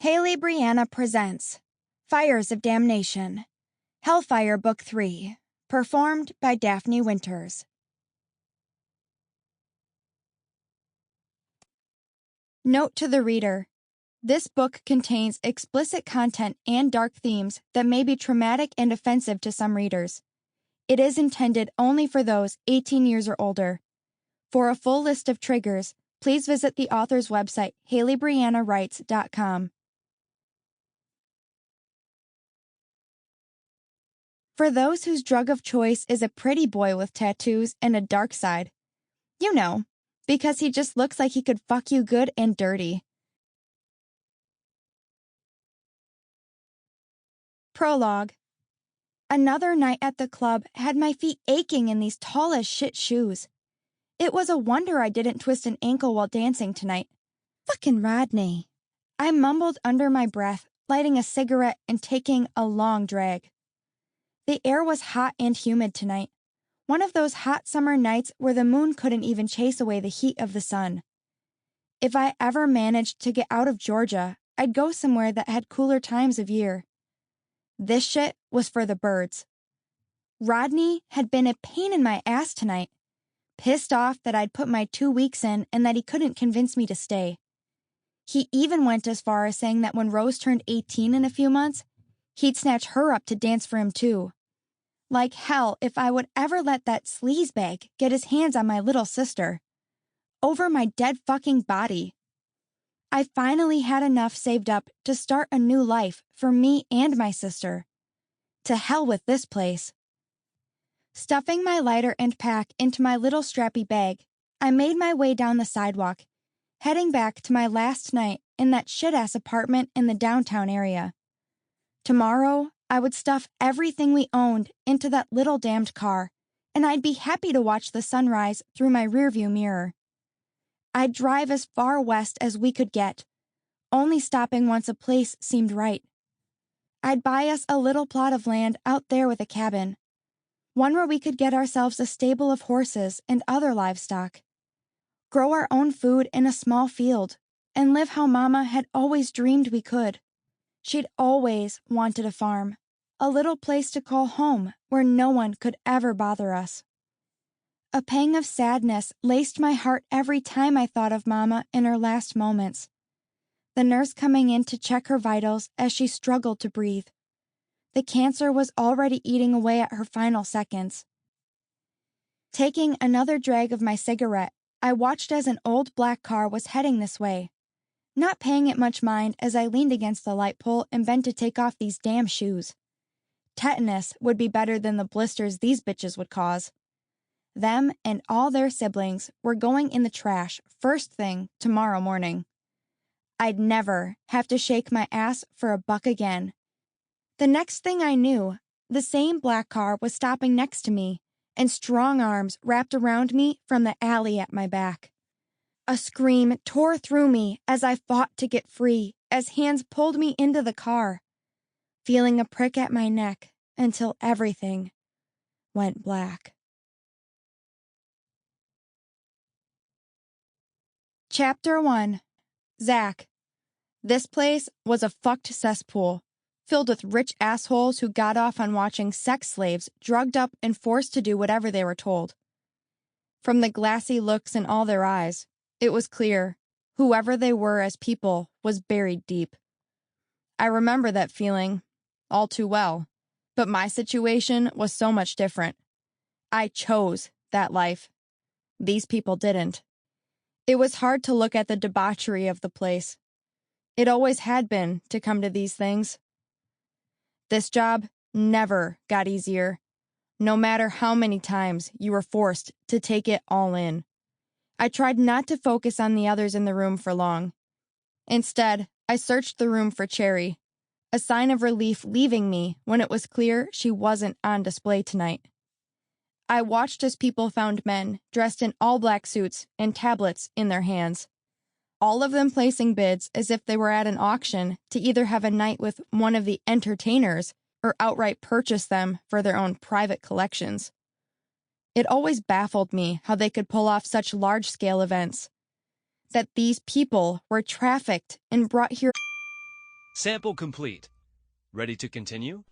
Hayley Briana presents Fires of Damnation, Hellfire Book 3, performed by Daphne Winters. Note to the reader: this book contains explicit content and dark themes that may be traumatic and offensive to some readers. It is intended only for those 18 years or older. For a full list of triggers, please visit the author's website, HayleyBrianaWrites.com. For those whose drug of choice is a pretty boy with tattoos and a dark side. You know, because he just looks like he could fuck you good and dirty. Prologue. Another night at the club had my feet aching in these tall as shit shoes. It was a wonder I didn't twist an ankle while dancing tonight. Fucking Rodney. I mumbled under my breath, lighting a cigarette and taking a long drag. The air was hot and humid tonight. One of those hot summer nights where the moon couldn't even chase away the heat of the sun. If I ever managed to get out of Georgia, I'd go somewhere that had cooler times of year. This shit was for the birds. Rodney had been a pain in my ass tonight, pissed off that I'd put my 2 weeks in and that he couldn't convince me to stay. He even went as far as saying that when Rose turned 18 in a few months, he'd snatch her up to dance for him too. Like hell if I would ever let that sleazebag get his hands on my little sister. Over my dead fucking body. I finally had enough saved up to start a new life for me and my sister. To hell with this place. Stuffing my lighter and pack into my little strappy bag, I made my way down the sidewalk, heading back to my last night in that shit-ass apartment in the downtown area. Tomorrow, I would stuff everything we owned into that little damned car, and I'd be happy to watch the sunrise through my rearview mirror. I'd drive as far west as we could get, only stopping once a place seemed right. I'd buy us a little plot of land out there with a cabin, one where we could get ourselves a stable of horses and other livestock, grow our own food in a small field, and live how Mama had always dreamed we could. She'd always wanted a farm, a little place to call home where no one could ever bother us. A pang of sadness laced my heart every time I thought of Mama in her last moments. The nurse coming in to check her vitals as she struggled to breathe. The cancer was already eating away at her final seconds. Taking another drag of my cigarette, I watched as an old black car was heading this way. Not paying it much mind as I leaned against the light pole and bent to take off these damn shoes. Tetanus would be better than the blisters these bitches would cause. Them and all their siblings were going in the trash first thing tomorrow morning. I'd never have to shake my ass for a buck again. The next thing I knew, the same black car was stopping next to me, and strong arms wrapped around me from the alley at my back. A scream tore through me as I fought to get free, as hands pulled me into the car, feeling a prick at my neck until everything went black. Chapter 1. Zack. This place was a fucked cesspool, filled with rich assholes who got off on watching sex slaves drugged up and forced to do whatever they were told. From the glassy looks in all their eyes, it was clear, whoever they were as people was buried deep. I remember that feeling all too well, but my situation was so much different. I chose that life. These people didn't. It was hard to look at the debauchery of the place. It always had been to come to these things. This job never got easier, no matter how many times you were forced to take it all in. I tried not to focus on the others in the room for long. Instead, I searched the room for Cherry, a sign of relief leaving me when it was clear she wasn't on display tonight. I watched as people found men dressed in all black suits and tablets in their hands, all of them placing bids as if they were at an auction to either have a night with one of the entertainers or outright purchase them for their own private collections. It always baffled me how they could pull off such large-scale events. That these people were trafficked and brought here Sample complete. Ready to continue?